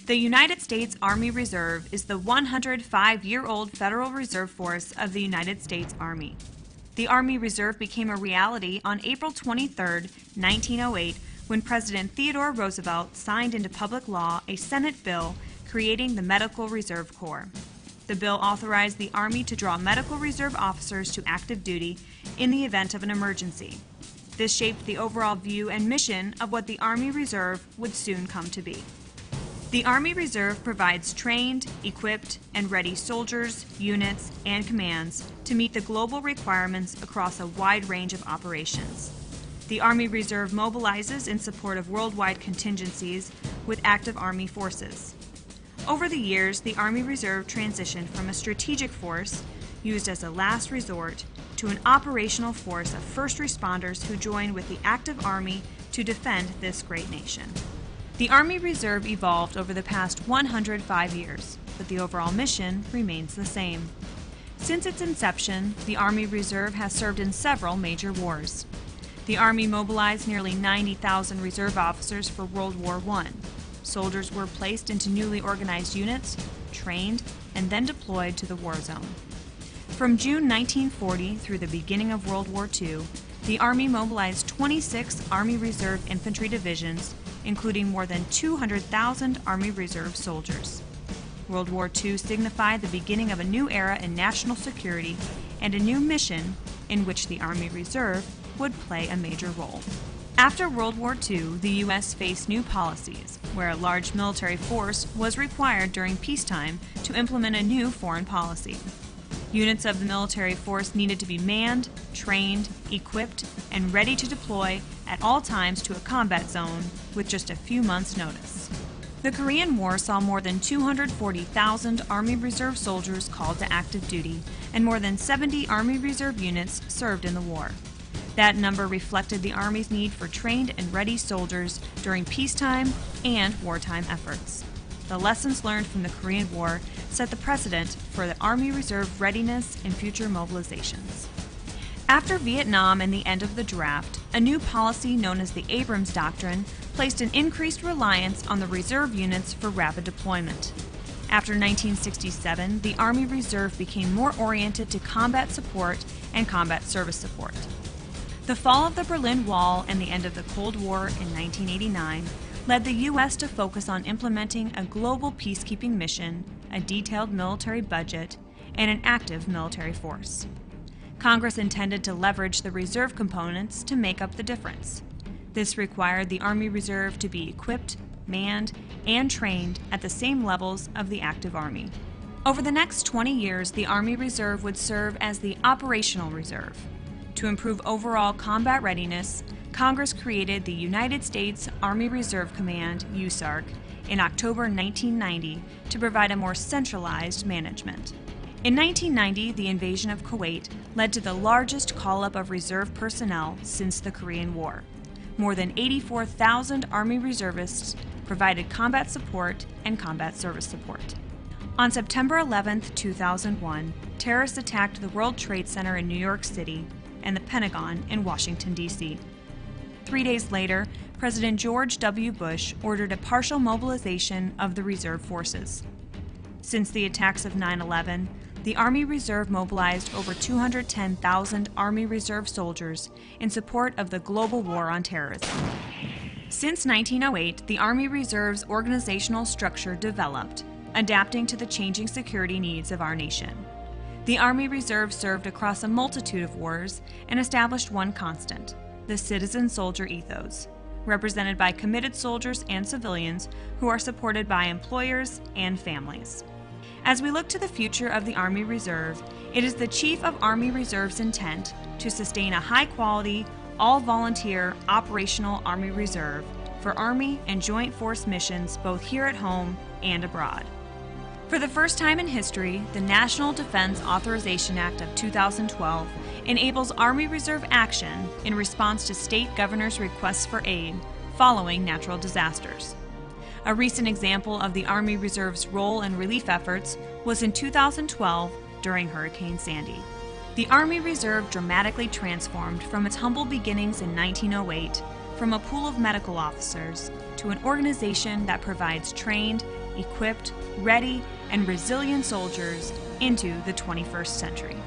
The United States Army Reserve is the 105-year-old Federal Reserve Force of the United States Army. The Army Reserve became a reality on April 23, 1908, when President Theodore Roosevelt signed into public law a Senate bill creating the Medical Reserve Corps. The bill authorized the Army to draw medical reserve officers to active duty in the event of an emergency. This shaped the overall view and mission of what the Army Reserve would soon come to be. The Army Reserve provides trained, equipped, and ready soldiers, units, and commands to meet the global requirements across a wide range of operations. The Army Reserve mobilizes in support of worldwide contingencies with active Army forces. Over the years, the Army Reserve transitioned from a strategic force used as a last resort to an operational force of first responders who joined with the active Army to defend this great nation. The Army Reserve evolved over the past 105 years, but the overall mission remains the same. Since its inception, the Army Reserve has served in several major wars. The Army mobilized nearly 90,000 reserve officers for World War I. Soldiers were placed into newly organized units, trained, and then deployed to the war zone. From June 1940 through the beginning of World War II, the Army mobilized 26 Army Reserve infantry divisions, including more than 200,000 Army Reserve soldiers. World War II signified the beginning of a new era in national security and a new mission in which the Army Reserve would play a major role. After World War II, the U.S. faced new policies, where a large military force was required during peacetime to implement a new foreign policy. Units of the military force needed to be manned, trained, equipped, and ready to deploy at all times to a combat zone with just a few months' notice. The Korean War saw more than 240,000 Army Reserve soldiers called to active duty, and more than 70 Army Reserve units served in the war. That number reflected the Army's need for trained and ready soldiers during peacetime and wartime efforts. The lessons learned from the Korean War set the precedent for the Army Reserve readiness in future mobilizations. After Vietnam and the end of the draft, a new policy known as the Abrams Doctrine placed an increased reliance on the reserve units for rapid deployment. After 1967, the Army Reserve became more oriented to combat support and combat service support. The fall of the Berlin Wall and the end of the Cold War in 1989 led the U.S. to focus on implementing a global peacekeeping mission, a detailed military budget, and an active military force. Congress intended to leverage the reserve components to make up the difference. This required the Army Reserve to be equipped, manned, and trained at the same levels of the active Army. Over the next 20 years, the Army Reserve would serve as the operational reserve. To improve overall combat readiness, Congress created the United States Army Reserve Command, USARC, in October 1990 to provide a more centralized management. In 1990, the invasion of Kuwait led to the largest call-up of reserve personnel since the Korean War. More than 84,000 Army reservists provided combat support and combat service support. On September 11, 2001, terrorists attacked the World Trade Center in New York City and the Pentagon in Washington, D.C. 3 days later, President George W. Bush ordered a partial mobilization of the reserve forces. Since the attacks of 9/11, the Army Reserve mobilized over 210,000 Army Reserve soldiers in support of the global war on terrorism. Since 1908, the Army Reserve's organizational structure developed, adapting to the changing security needs of our nation. The Army Reserve served across a multitude of wars and established one constant: the citizen-soldier ethos, represented by committed soldiers and civilians who are supported by employers and families. As we look to the future of the Army Reserve, it is the Chief of Army Reserve's intent to sustain a high-quality, all-volunteer operational Army Reserve for Army and Joint Force missions both here at home and abroad. For the first time in history, the National Defense Authorization Act of 2012 enables Army Reserve action in response to state governors' requests for aid following natural disasters. A recent example of the Army Reserve's role in relief efforts was in 2012 during Hurricane Sandy. The Army Reserve dramatically transformed from its humble beginnings in 1908 from a pool of medical officers to an organization that provides trained, equipped, ready, and resilient soldiers into the 21st century.